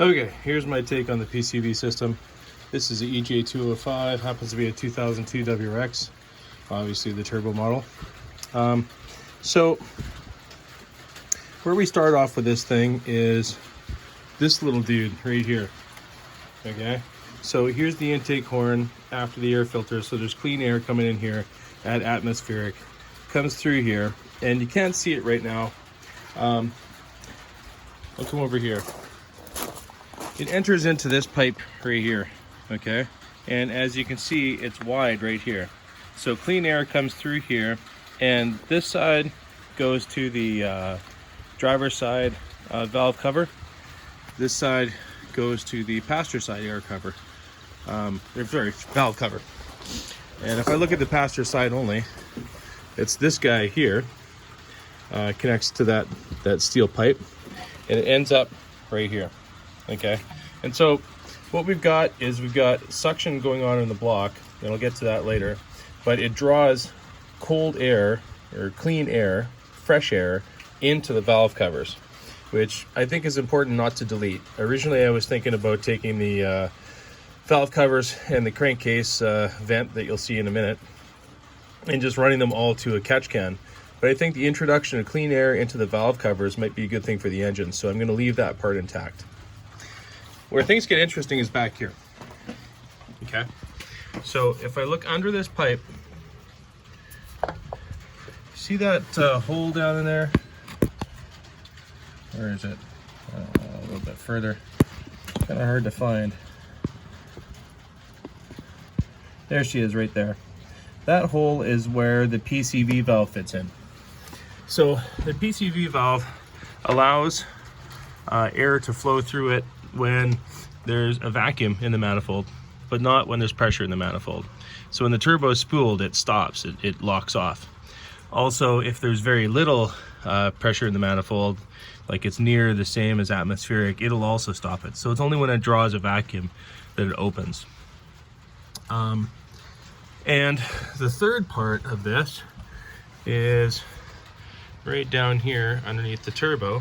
Okay, here's my take on the PCV system. This is a EJ205, happens to be a 2002 WRX, obviously the turbo model. So where we start off with this thing is this little dude right here. Okay, so here's the intake horn after the air filter, so there's clean air coming in here at atmospheric, comes through here, and you can't see it right now. I'll come over here. It enters into this pipe right here, okay? And as you can see, it's wide right here. So clean air comes through here, and this side goes to the driver's side valve cover. This side goes to the passenger side air cover. Valve cover. And if I look at the passenger side only, it's this guy here, connects to that steel pipe, and it ends up right here. Okay, and so what we've got is we've got suction going on in the block, and I'll get to that later, but it draws cold air or clean air, fresh air, into the valve covers, which I think is important not to delete. Originally I was thinking about taking the valve covers and the crankcase vent that you'll see in a minute and just running them all to a catch can, but I think the introduction of clean air into the valve covers might be a good thing for the engine, so I'm going to leave that part intact. Where things get interesting is back here. Okay, so if I look under this pipe, see that hole down in there? Where is it? A little bit further. Kind of hard to find. There she is right there. That hole is where the PCV valve fits in. So the PCV valve allows air to flow through it when there's a vacuum in the manifold, but not when there's pressure in the manifold. So when the turbo is spooled, it stops, it locks off. Also, if there's very little pressure in the manifold, like it's near the same as atmospheric, it'll also stop it. So it's only when it draws a vacuum that it opens. And the third part of this is right down here underneath the turbo.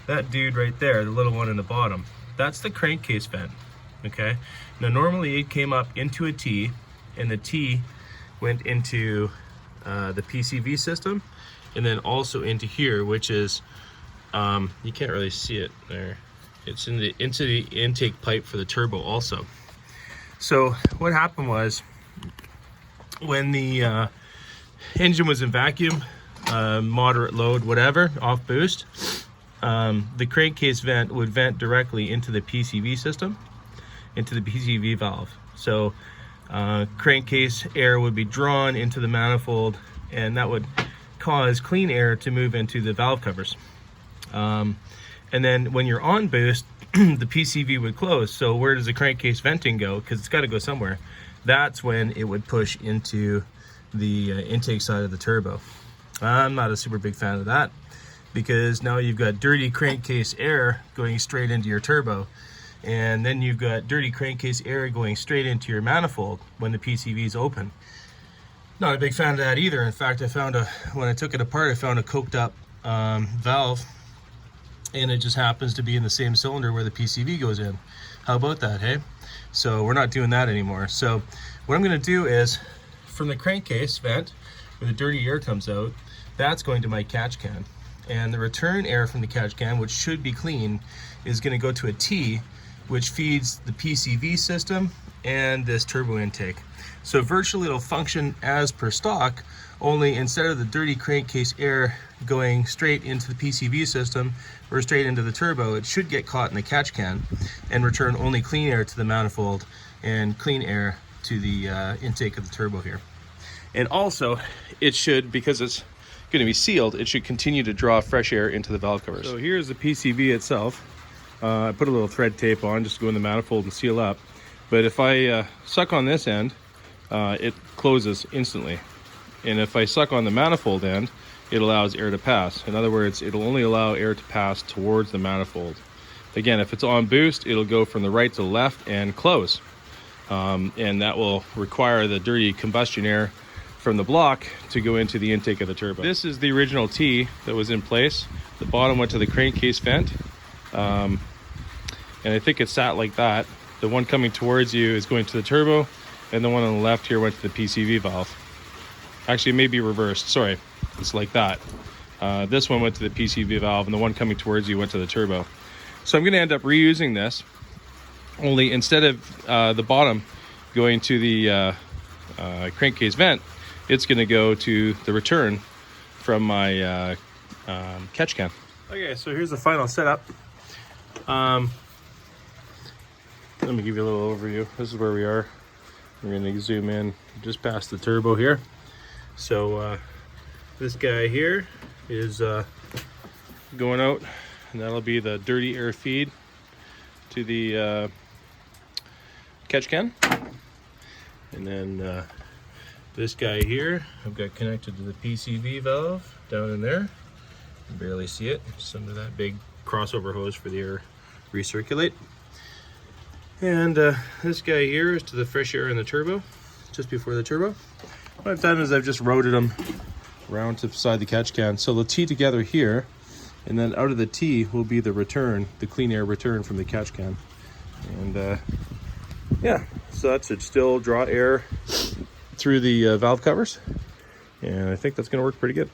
That dude right there, the little one in the bottom, that's the crankcase vent. Okay, now normally it came up into a T, and the T went into the PCV system, and then also into here, which is you can't really see it there, it's into the intake pipe for the turbo also. So what happened was, when the engine was in vacuum, moderate load, whatever, off boost, the crankcase vent would vent directly into the PCV system, into the PCV valve. So crankcase air would be drawn into the manifold, and that would cause clean air to move into the valve covers. And then when you're on boost, the PCV would close. So where does the crankcase venting go? Because it's got to go somewhere. That's when it would push into the intake side of the turbo. I'm not a super big fan of that, because now you've got dirty crankcase air going straight into your turbo, and then you've got dirty crankcase air going straight into your manifold when the PCV is open. Not a big fan of that either. In fact, when I took it apart, I found a coked up valve, and it just happens to be in the same cylinder where the PCV goes in. How about that, hey? So we're not doing that anymore. So what I'm going to do is, from the crankcase vent where the dirty air comes out, that's going to my catch can, and the return air from the catch can, which should be clean, is going to go to a T, which feeds the PCV system and this turbo intake. So virtually it'll function as per stock, only instead of the dirty crankcase air going straight into the PCV system or straight into the turbo, it should get caught in the catch can and return only clean air to the manifold and clean air to the intake of the turbo here. And also, it should, because it's going to be sealed, it should continue to draw fresh air into the valve covers. So here's the PCV itself. I put a little thread tape on just to go in the manifold and seal up. But if I suck on this end, it closes instantly. And if I suck on the manifold end, it allows air to pass. In other words, it'll only allow air to pass towards the manifold. Again, if it's on boost, it'll go from the right to the left and close. And that will require the dirty combustion air from the block to go into the intake of the turbo. This is the original T that was in place. The bottom went to the crankcase vent. and I think it's sat like that. The one coming towards you is going to the turbo, and the one on the left here went to the PCV valve. Actually, it may be reversed. Sorry, it's like that. This one went to the PCV valve, and the one coming towards you went to the turbo. So I'm going to end up reusing this, only instead of the bottom going to the crankcase vent, it's going to go to the return from my catch can. Okay, so here's the final setup. Let me give you a little overview. This is where we are. We're going to zoom in just past the turbo here. So this guy here is going out, and that'll be the dirty air feed to the catch can. And then this guy here I've got connected to the PCV valve down in there. You can barely see it, just under that big crossover hose for the air recirculate. And this guy here is to the fresh air in the turbo, just before the turbo. What I've done is I've just routed them around to beside the catch can. So they'll tee together here, and then out of the tee will be the return, the clean air return from the catch can. And yeah, so that should still draw air through the valve covers. And I think that's gonna work pretty good.